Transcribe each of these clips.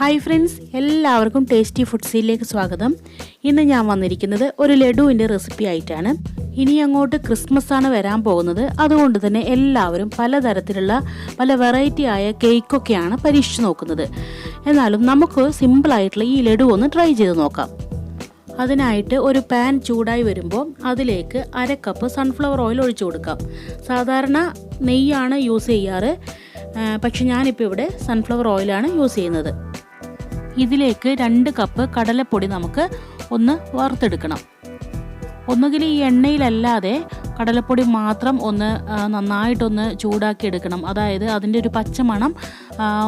Hi friends, എല്ലാവർക്കും tasty ഫുഡ്സിലേക്ക് സ്വാഗതം. ഇന്ന് ഞാൻ വന്നിരിക്കുന്നത് ഒരു ലഡുവിൻ്റെ റെസിപ്പി ആയിട്ടാണ്. ഇനി അങ്ങോട്ട് ക്രിസ്മസ് ആണ് വരാൻ പോകുന്നത്. അതുകൊണ്ട് തന്നെ എല്ലാവരും പലതരത്തിലുള്ള പല വെറൈറ്റി ആയ കേക്കൊക്കെയാണ് പരീക്ഷിച്ച് നോക്കുന്നത്. എന്നാലും നമുക്ക് സിമ്പിളായിട്ടുള്ള ഈ ലഡു ഒന്ന് ട്രൈ ചെയ്ത് നോക്കാം. അതിനായിട്ട് ഒരു പാൻ ചൂടായി വരുമ്പോൾ അതിലേക്ക് 1/2 കപ്പ് സൺഫ്ലവർ ഓയിൽ ഒഴിച്ചു കൊടുക്കാം. സാധാരണ നെയ്യാണ് യൂസ് ചെയ്യാറ്, പക്ഷെ ഞാനിപ്പോൾ ഇവിടെ സൺഫ്ലവർ ഓയിലാണ് യൂസ് ചെയ്യുന്നത്. ഇതിലേക്ക് 2 കപ്പ് കടലപ്പൊടി നമുക്ക് ഒന്ന് വറുത്തെടുക്കണം. ഒന്നുകിൽ ഈ എണ്ണയിലല്ലാതെ കടലപ്പൊടി മാത്രം ഒന്ന് നന്നായിട്ടൊന്ന് ചൂടാക്കി എടുക്കണം. അതായത് അതിൻ്റെ ഒരു പച്ചമണം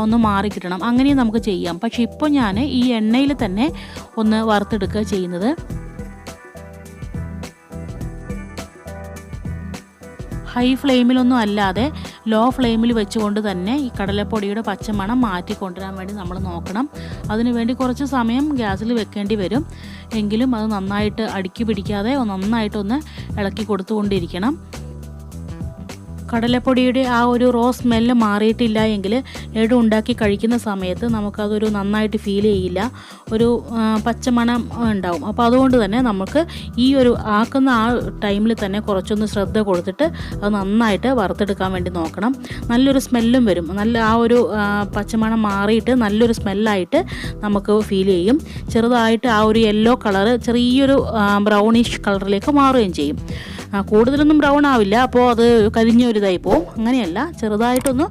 ഒന്ന് മാറിക്കിട്ടണം. അങ്ങനെയും നമുക്ക് ചെയ്യാം. പക്ഷെ ഇപ്പോൾ ഞാൻ ഈ എണ്ണയിൽ തന്നെ ഒന്ന് വറുത്തെടുക്കുക ചെയ്യുന്നത്. ഹൈ ഫ്ലെയിമിലൊന്നും അല്ലാതെ ലോ ഫ്ലെയിമിൽ വെച്ചുകൊണ്ട് തന്നെ ഈ കടലപ്പൊടിയുടെ പച്ചമണം മാറ്റിക്കൊണ്ടുവരാൻ വേണ്ടി നമ്മൾ നോക്കണം. അതിനുവേണ്ടി കുറച്ച് സമയം ഗ്യാസിൽ വെക്കേണ്ടി വരും. എങ്കിലും അത് നന്നായിട്ട് അടുക്കി പിടിക്കാതെ നന്നായിട്ടൊന്ന് ഇളക്കി കൊടുത്തുകൊണ്ടിരിക്കണം. കടലപ്പൊടിയുടെ ആ ഒരു റോ സ്മെല്ല് മാറിയിട്ടില്ല എങ്കിൽ ലഡു ഉണ്ടാക്കി കഴിക്കുന്ന സമയത്ത് നമുക്കതൊരു നന്നായിട്ട് ഫീൽ ചെയ്യില്ല, ഒരു പച്ചമണം ഉണ്ടാവും. അപ്പോൾ അതുകൊണ്ട് തന്നെ നമുക്ക് ഈ ഒരു ആക്കുന്ന ആ ടൈമിൽ തന്നെ കുറച്ചൊന്ന് ശ്രദ്ധ കൊടുത്തിട്ട് അത് നന്നായിട്ട് വറുത്തെടുക്കാൻ വേണ്ടി നോക്കണം. നല്ലൊരു സ്മെല്ലും വരും. നല്ല ആ ഒരു പച്ചമണം മാറിയിട്ട് നല്ലൊരു സ്മെല്ലായിട്ട് നമുക്ക് ഫീൽ ചെയ്യും. ചെറുതായിട്ട് ആ ഒരു യെല്ലോ കളറ് ചെറിയൊരു ബ്രൗണിഷ് കളറിലേക്ക് മാറുകയും ചെയ്യും. കൂടുതലൊന്നും ബ്രൗൺ ആവില്ല, അപ്പോൾ അത് കരിഞ്ഞൊരിതായി പോവും. അങ്ങനെയല്ല, ചെറുതായിട്ടൊന്ന്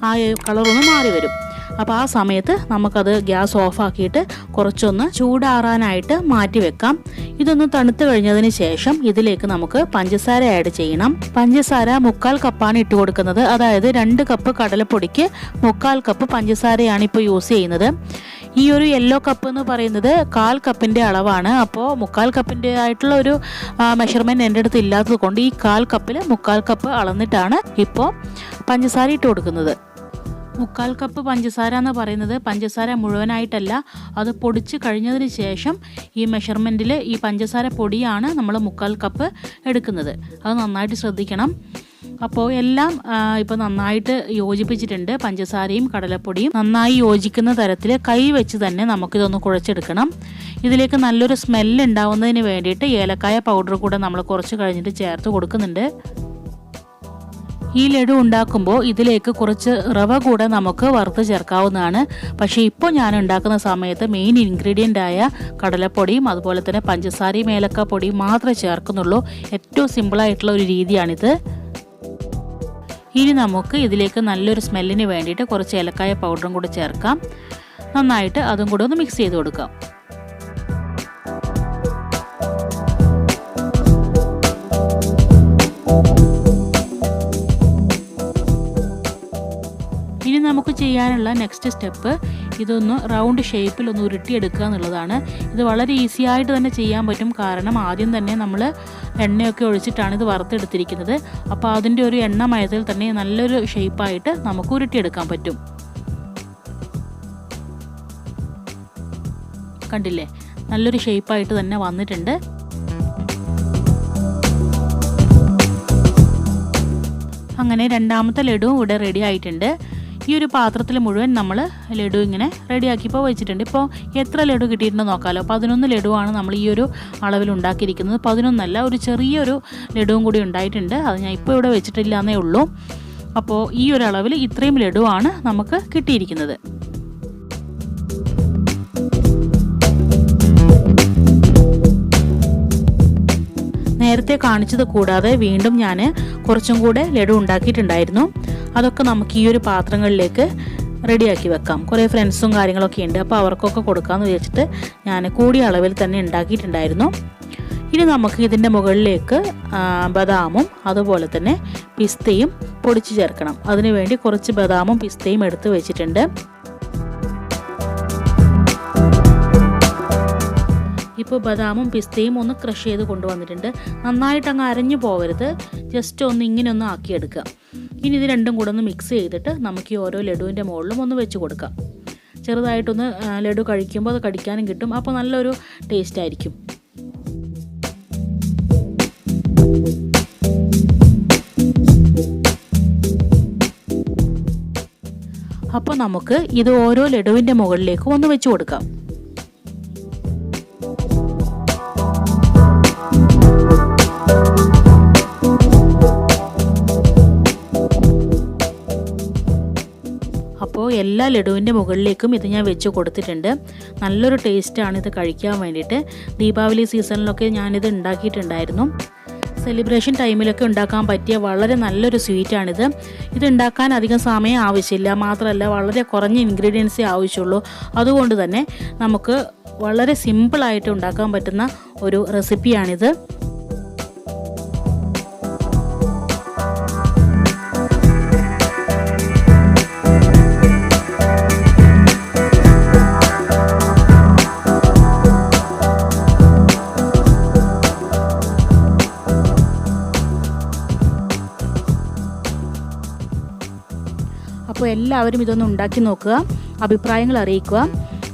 ആ കളറൊന്ന് മാറി വരും. അപ്പോൾ ആ സമയത്ത് നമുക്കത് ഗ്യാസ് ഓഫാക്കിയിട്ട് കുറച്ചൊന്ന് ചൂടാറാനായിട്ട് മാറ്റി വെക്കാം. ഇതൊന്ന് തണുത്ത് കഴിഞ്ഞതിന് ശേഷം ഇതിലേക്ക് നമുക്ക് പഞ്ചസാര ആഡ് ചെയ്യണം. പഞ്ചസാര 1/4 കപ്പാണ് ഇട്ട് കൊടുക്കുന്നത്. അതായത് 2 കപ്പ് കടലപ്പൊടിക്ക് 1/4 കപ്പ് പഞ്ചസാരയാണ് ഇപ്പോൾ യൂസ് ചെയ്യുന്നത്. ഈ ഒരു യെല്ലോ കപ്പ് എന്ന് പറയുന്നത് 1/4 കപ്പിൻ്റെ അളവാണ്. അപ്പോൾ 1/4 കപ്പിൻ്റെ ആയിട്ടുള്ള ഒരു മെഷർമെൻറ്റ് എൻ്റെ അടുത്ത് ഇല്ലാത്തത് കൊണ്ട് ഈ 1/4 കപ്പിൽ 1/4 കപ്പ് അളന്നിട്ടാണ് ഇപ്പോൾ പഞ്ചസാര ഇട്ട് കൊടുക്കുന്നത്. 1/4 കപ്പ് പഞ്ചസാര എന്ന് പറയുന്നത് പഞ്ചസാര മുഴുവനായിട്ടല്ല, അത് പൊടിച്ച് കഴിഞ്ഞതിന് ശേഷം ഈ മെഷർമെൻറ്റിൽ ഈ പഞ്ചസാര പൊടിയാണ് നമ്മൾ 1/4 കപ്പ് എടുക്കുന്നത്. അത് നന്നായിട്ട് ശ്രദ്ധിക്കണം. അപ്പോൾ എല്ലാം ഇപ്പോൾ നന്നായിട്ട് യോജിപ്പിച്ചിട്ടുണ്ട്. പഞ്ചസാരയും കടലപ്പൊടിയും നന്നായി യോജിക്കുന്ന തരത്തിൽ കൈ വെച്ച് തന്നെ നമുക്കിതൊന്ന് കുഴച്ചെടുക്കണം. ഇതിലേക്ക് നല്ലൊരു സ്മെല്ല് ഉണ്ടാവുന്നതിന് വേണ്ടിയിട്ട് ഏലക്കായ പൗഡർ കൂടെ നമ്മൾ കുറച്ച് കഴിഞ്ഞിട്ട് ചേർത്ത് കൊടുക്കുന്നുണ്ട്. ഈ ലഡു ഉണ്ടാക്കുമ്പോൾ ഇതിലേക്ക് കുറച്ച് റവ കൂടെ നമുക്ക് വറുത്ത് ചേർക്കാവുന്നതാണ്. പക്ഷേ ഇപ്പോൾ ഞാൻ ഉണ്ടാക്കുന്ന സമയത്ത് മെയിൻ ഇൻഗ്രീഡിയൻ്റായ കടലപ്പൊടിയും അതുപോലെ തന്നെ പഞ്ചസാരയും ഏലക്കാപ്പൊടിയും മാത്രമേ ചേർക്കുന്നുള്ളൂ. ഏറ്റവും സിമ്പിളായിട്ടുള്ള ഒരു രീതിയാണിത്. ഇനി നമുക്ക് ഇതിലേക്ക് നല്ലൊരു സ്മെല്ലിന് വേണ്ടിയിട്ട് കുറച്ച് ഏലക്കായ പൗഡറും കൂടി ചേർക്കാം. നന്നായിട്ട് അതും കൂടെ ഒന്ന് മിക്സ് ചെയ്ത് കൊടുക്കാം. ഇനി നമുക്ക് ചെയ്യാനുള്ള നെക്സ്റ്റ് സ്റ്റെപ്പ് ഇതൊന്ന് റൗണ്ട് ഷേപ്പിൽ ഒന്ന് ഉരുട്ടിയെടുക്കുക എന്നുള്ളതാണ്. ഇത് വളരെ ഈസി ആയിട്ട് തന്നെ ചെയ്യാൻ പറ്റും. കാരണം ആദ്യം തന്നെ നമ്മൾ എണ്ണയൊക്കെ ഒഴിച്ചിട്ടാണ് ഇത് വറുത്തെടുത്തിരിക്കുന്നത്. അപ്പോൾ അതിൻ്റെ ഒരു എണ്ണമയത്തിൽ തന്നെ നല്ലൊരു ഷേപ്പായിട്ട് നമുക്ക് ഉരുട്ടിയെടുക്കാൻ പറ്റും. കണ്ടില്ലേ, നല്ലൊരു ഷേപ്പായിട്ട് തന്നെ വന്നിട്ടുണ്ട്. അങ്ങനെ രണ്ടാമത്തെ ലഡു ഇവിടെ റെഡി ആയിട്ടുണ്ട്. ഈ ഒരു പാത്രത്തിൽ മുഴുവൻ നമ്മൾ ലഡു ഇങ്ങനെ റെഡിയാക്കിപ്പോൾ വെച്ചിട്ടുണ്ട്. ഇപ്പോൾ എത്ര ലഡു കിട്ടിയിട്ടുണ്ടോ നോക്കാമല്ലോ. 11 ലഡുവാണ് നമ്മൾ ഈ ഒരു അളവിൽ ഉണ്ടാക്കിയിരിക്കുന്നത്. 11 അല്ല, ഒരു ചെറിയൊരു ലഡുവും കൂടി ഉണ്ടായിട്ടുണ്ട്. അത് ഞാൻ ഇപ്പോൾ ഇവിടെ വെച്ചിട്ടില്ല എന്നേ ഉള്ളൂ. അപ്പോൾ ഈ ഒരു അളവിൽ ഇത്രയും ലഡുവാണ് നമുക്ക് കിട്ടിയിരിക്കുന്നത്. നേരത്തെ കാണിച്ചത് കൂടാതെ വീണ്ടും ഞാൻ കുറച്ചും കൂടെ ലഡു ഉണ്ടാക്കിയിട്ടുണ്ടായിരുന്നു. അതൊക്കെ നമുക്ക് ഈ ഒരു പാത്രങ്ങളിലേക്ക് റെഡിയാക്കി വെക്കാം. കുറേ ഫ്രണ്ട്സും കാര്യങ്ങളൊക്കെ ഉണ്ട്, അപ്പോൾ അവർക്കൊക്കെ കൊടുക്കാമെന്ന് വിചാരിച്ചിട്ട് ഞാൻ കൂടിയ അളവിൽ തന്നെ ഉണ്ടാക്കിയിട്ടുണ്ടായിരുന്നു. ഇനി നമുക്ക് ഇതിൻ്റെ മുകളിലേക്ക് ബദാമും അതുപോലെ തന്നെ പിസ്തയും പൊടിച്ച് ചേർക്കണം. അതിനുവേണ്ടി കുറച്ച് ബദാമും പിസ്തയും എടുത്ത് വെച്ചിട്ടുണ്ട്. ഇപ്പോൾ ബദാമും പിസ്തയും ഒന്ന് ക്രഷ് ചെയ്ത് കൊണ്ടുവന്നിട്ടുണ്ട്. നന്നായിട്ട് അങ്ങ് അരഞ്ഞു പോകരുത്, ജസ്റ്റ് ഒന്ന് ഇങ്ങനെ ഒന്ന് ആക്കിയെടുക്കുക. ഇനി ഇത് രണ്ടും കൂടെ ഒന്ന് മിക്സ് ചെയ്തിട്ട് നമുക്ക് ഈ ഓരോ ലഡുവിൻ്റെ മുകളിലും ഒന്ന് വെച്ച് കൊടുക്കാം. ചെറുതായിട്ടൊന്ന് ലഡു കഴിക്കുമ്പോൾ അത് കടിക്കാനും കിട്ടും. അപ്പോൾ നല്ലൊരു ടേസ്റ്റ് ആയിരിക്കും. അപ്പോൾ നമുക്ക് ഇത് ഓരോ ലഡുവിൻ്റെ മുകളിലേക്കും ഒന്ന് വെച്ച് കൊടുക്കാം. അപ്പോൾ എല്ലാ ലഡുവിൻ്റെ മുകളിലേക്കും ഇത് ഞാൻ വെച്ച് കൊടുത്തിട്ടുണ്ട്. നല്ലൊരു ടേസ്റ്റാണ് ഇത് കഴിക്കാൻ വേണ്ടിയിട്ട്. ദീപാവലി സീസണിലൊക്കെ ഞാനിത് ഉണ്ടാക്കിയിട്ടുണ്ടായിരുന്നു. സെലിബ്രേഷൻ ടൈമിലൊക്കെ ഉണ്ടാക്കാൻ പറ്റിയ വളരെ നല്ലൊരു സ്വീറ്റാണിത്. ഇത് ഉണ്ടാക്കാൻ അധികം സമയം ആവശ്യമില്ല, മാത്രമല്ല വളരെ കുറഞ്ഞ ഇൻഗ്രീഡിയൻസേ ആവശ്യമുള്ളൂ. അതുകൊണ്ട് തന്നെ നമുക്ക് വളരെ സിമ്പിളായിട്ട് ഉണ്ടാക്കാൻ പറ്റുന്ന ഒരു റെസിപ്പിയാണിത്. അപ്പോൾ എല്ലാവരും ഇതൊന്ന് ഉണ്ടാക്കി നോക്കുക, അഭിപ്രായങ്ങൾ അറിയിക്കുക.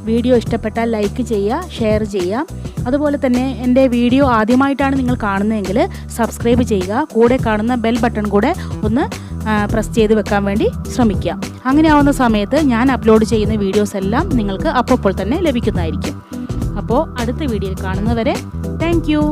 വീഡിയോ ഇഷ്ടപ്പെട്ടാൽ ലൈക്ക് ചെയ്യുക, ഷെയർ ചെയ്യുക. അതുപോലെ തന്നെ എൻ്റെ വീഡിയോ ആദ്യമായിട്ടാണ് നിങ്ങൾ കാണുന്നതെങ്കിൽ സബ്സ്ക്രൈബ് ചെയ്യുക. കൂടെ കാണുന്ന ബെൽ ബട്ടൺ കൂടെ ഒന്ന് പ്രസ് ചെയ്ത് വെക്കാൻ വേണ്ടി ശ്രമിക്കുക. അങ്ങനെ ആവുന്ന സമയത്ത് ഞാൻ അപ്ലോഡ് ചെയ്യുന്ന വീഡിയോസ് എല്ലാം നിങ്ങൾക്ക് അപ്പോൾ തന്നെ ലഭിക്കുന്നതായിരിക്കും. അപ്പോൾ അടുത്ത വീഡിയോയിൽ കാണുന്നവരെ താങ്ക് യു.